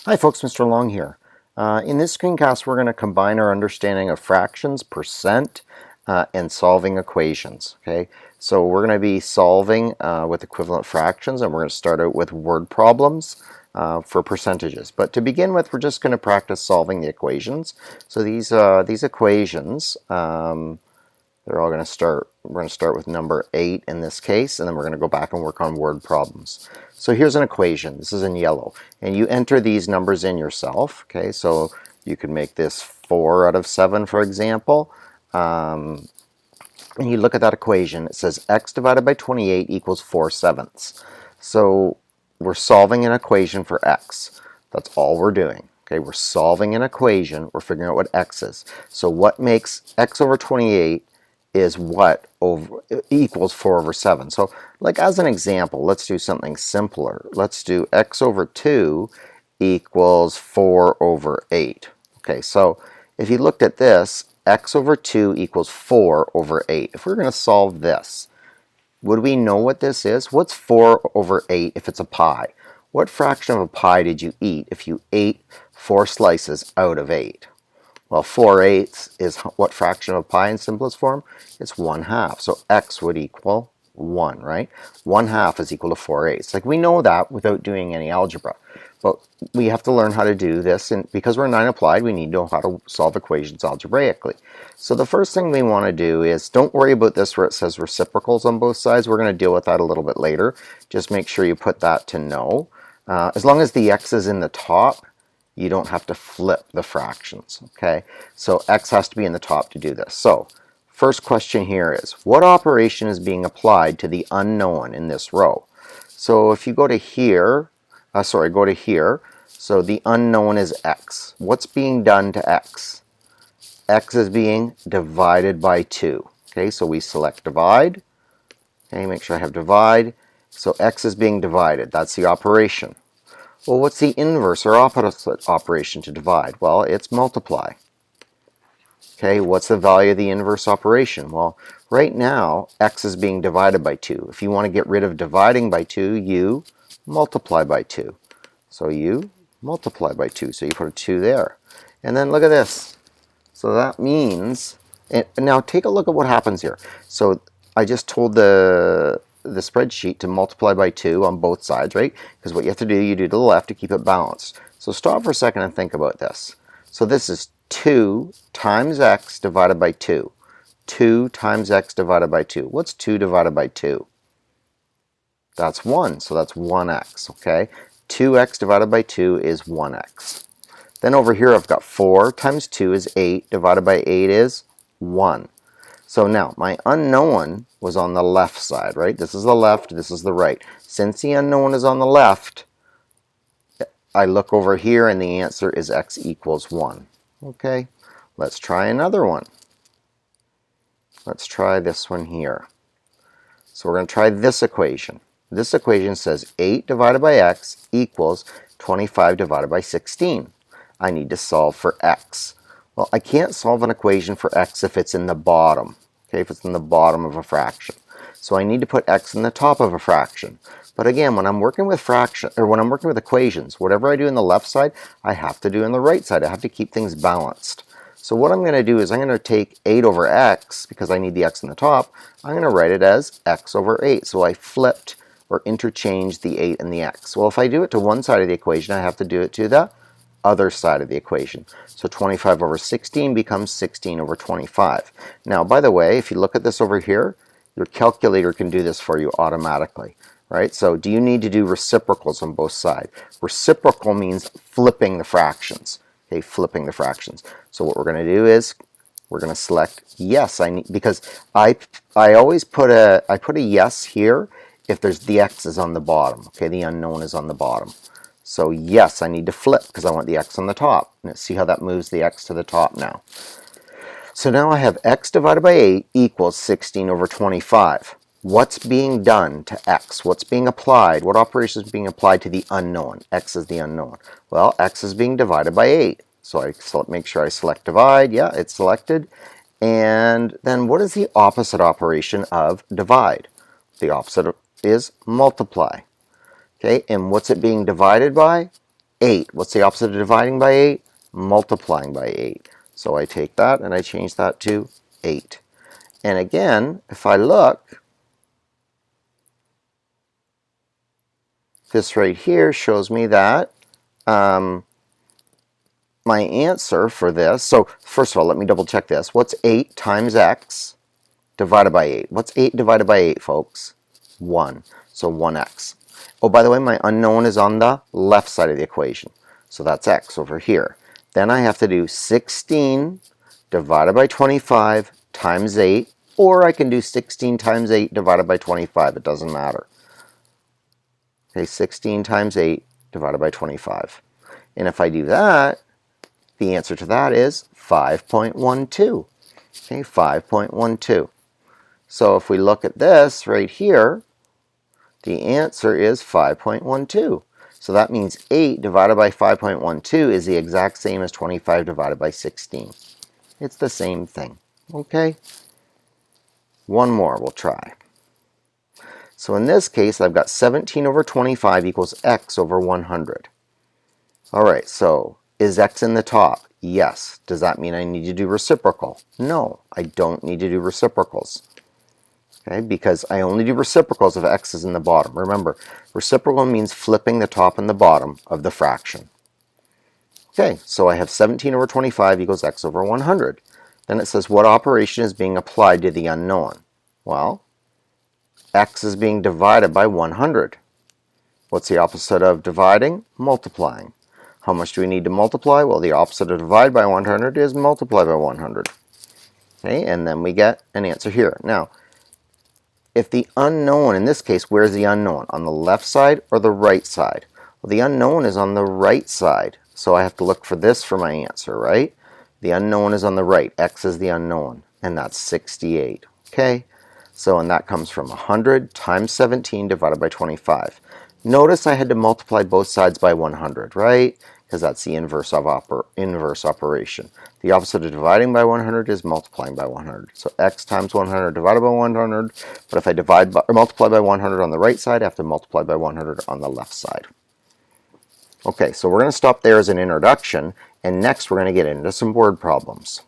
Hi folks, Mr. Long here. In this screencast we're going to combine our understanding of fractions, percent, and solving equations. Okay, so we're going to be solving with equivalent fractions, and we're going to start out with word problems for percentages. But to begin with, we're just going to practice solving the equations. So these equations, they're all going to start, we're going to start with number 8 in this case, and then we're going to go back and work on word problems. So here's an equation. This is in yellow. And you enter these numbers in yourself. Okay, so you could make this 4 out of 7, for example. And you look at that equation. It says x divided by 28 equals 4/7. So we're solving an equation for x. That's all we're doing. Okay, we're solving an equation. We're figuring out what x is. So what makes x over 28 is what over equals 4/7. So like as an example, let's do something simpler. Let's do x over 2 equals 4/8. Okay, so if you looked at this, x over 2 equals 4/8. If we're going to solve this, would we know what this is? What's 4/8 if it's a pie? What fraction of a pie did you eat if you ate 4 slices out of 8? Well, 4/8 is what fraction of a pie in simplest form? It's 1/2. So x would equal 1, right? 1/2 is equal to 4/8. Like we know that without doing any algebra. But we have to learn how to do this, and because we're 9 applied, we need to know how to solve equations algebraically. So the first thing we want to do is, don't worry about this where it says reciprocals on both sides. We're going to deal with that a little bit later. Just make sure you put that to no. As long as the x is in the top, you don't have to flip the fractions, okay? So x has to be in the top to do this. So first question here is, what operation is being applied to the unknown in this row? So if you go to here, go to here, so the unknown is x. What's being done to x? X is being divided by 2. Okay, so we select divide. Okay, make sure I have divide. So x is being divided. That's the operation. Well, what's the inverse or opposite operation to divide? Well, it's multiply. Okay, what's the value of the inverse operation? Well, right now, x is being divided by 2. If you want to get rid of dividing by 2, you multiply by 2. So you multiply by 2. So you put a 2 there. And then look at this. So that means, and now take a look at what happens here. So I just told the spreadsheet to multiply by 2 on both sides, right? Because what you have to do, you do to the left to keep it balanced. So stop for a second and think about this. So this is 2 times x divided by 2. 2 times x divided by 2. What's 2 divided by 2? That's 1, so that's 1x, okay? 2x divided by 2 is 1x. Then over here I've got 4 times 2 is 8, divided by 8 is 1. So now, my unknown was on the left side, right? This is the left, this is the right. Since the unknown is on the left, I look over here and the answer is x equals 1. Okay, let's try another one. Let's try this one here. So we're going to try this equation. This equation says 8 divided by x equals 25 divided by 16. I need to solve for x. Well, I can't solve an equation for x if it's in the bottom. Okay, if it's in the bottom of a fraction. So I need to put x in the top of a fraction. But again, when I'm working with when I'm working with equations, whatever I do in the left side, I have to do in the right side. I have to keep things balanced. So what I'm going to do is I'm going to take 8 over x, because I need the x in the top, I'm going to write it as x over 8. So I flipped or interchanged the 8 and the x. Well, if I do it to one side of the equation, I have to do it to the other side of the equation. So 25 over 16 becomes 16 over 25. Now, by the way, if you look at this over here, your calculator can do this for you automatically, right? So do you need to do reciprocals on both sides? Reciprocal means flipping the fractions, okay, flipping the fractions. So what we're going to do is we're going to select yes. Because I always put a yes here if there's the x is on the bottom, okay, the unknown is on the bottom. So yes, I need to flip because I want the x on the top. And see how that moves the x to the top now. So now I have x divided by 8 equals 16 over 25. What's being done to x? What's being applied? What operation is being applied to the unknown? X is the unknown. Well, x is being divided by 8. So I make sure I select divide. Yeah, it's selected. And then what is the opposite operation of divide? The opposite is multiply. Okay, and what's it being divided by? 8. What's the opposite of dividing by 8? Multiplying by 8. So I take that and I change that to 8. And again, if I look, this right here shows me that my answer for this, so first of all, let me double check this. What's 8 times x divided by 8? What's 8 divided by 8, folks? 1. So 1x. Oh, by the way, my unknown is on the left side of the equation. So that's x over here. Then I have to do 16 divided by 25 times 8, or I can do 16 times 8 divided by 25. It doesn't matter. Okay, 16 times 8 divided by 25. And if I do that, the answer to that is 5.12. Okay, 5.12. So if we look at this right here, the answer is 5.12. So that means 8 divided by 5.12 is the exact same as 25 divided by 16. It's the same thing. Okay? One more we'll try. So in this case, I've got 17 over 25 equals x over 100. All right, so is x in the top? Yes. Does that mean I need to do reciprocal? No, I don't need to do reciprocals. Okay, because I only do reciprocals if x is in the bottom. Remember, reciprocal means flipping the top and the bottom of the fraction. Okay, so I have 17 over 25 equals x over 100. Then it says what operation is being applied to the unknown? Well, x is being divided by 100. What's the opposite of dividing? Multiplying. How much do we need to multiply? Well, the opposite of divide by 100 is multiply by 100. Okay, and then we get an answer here. Now, if the unknown, in this case, where's the unknown? On the left side or the right side? Well, the unknown is on the right side, so I have to look for this for my answer, right? The unknown is on the right. X is the unknown, and that's 68. Okay, so and that comes from 100 times 17 divided by 25. Notice I had to multiply both sides by 100, right? Because that's the inverse operation. The opposite of dividing by 100 is multiplying by 100. So x times 100 divided by 100. But if I multiply by 100 on the right side, I have to multiply by 100 on the left side. Okay, so we're going to stop there as an introduction, and next we're going to get into some word problems.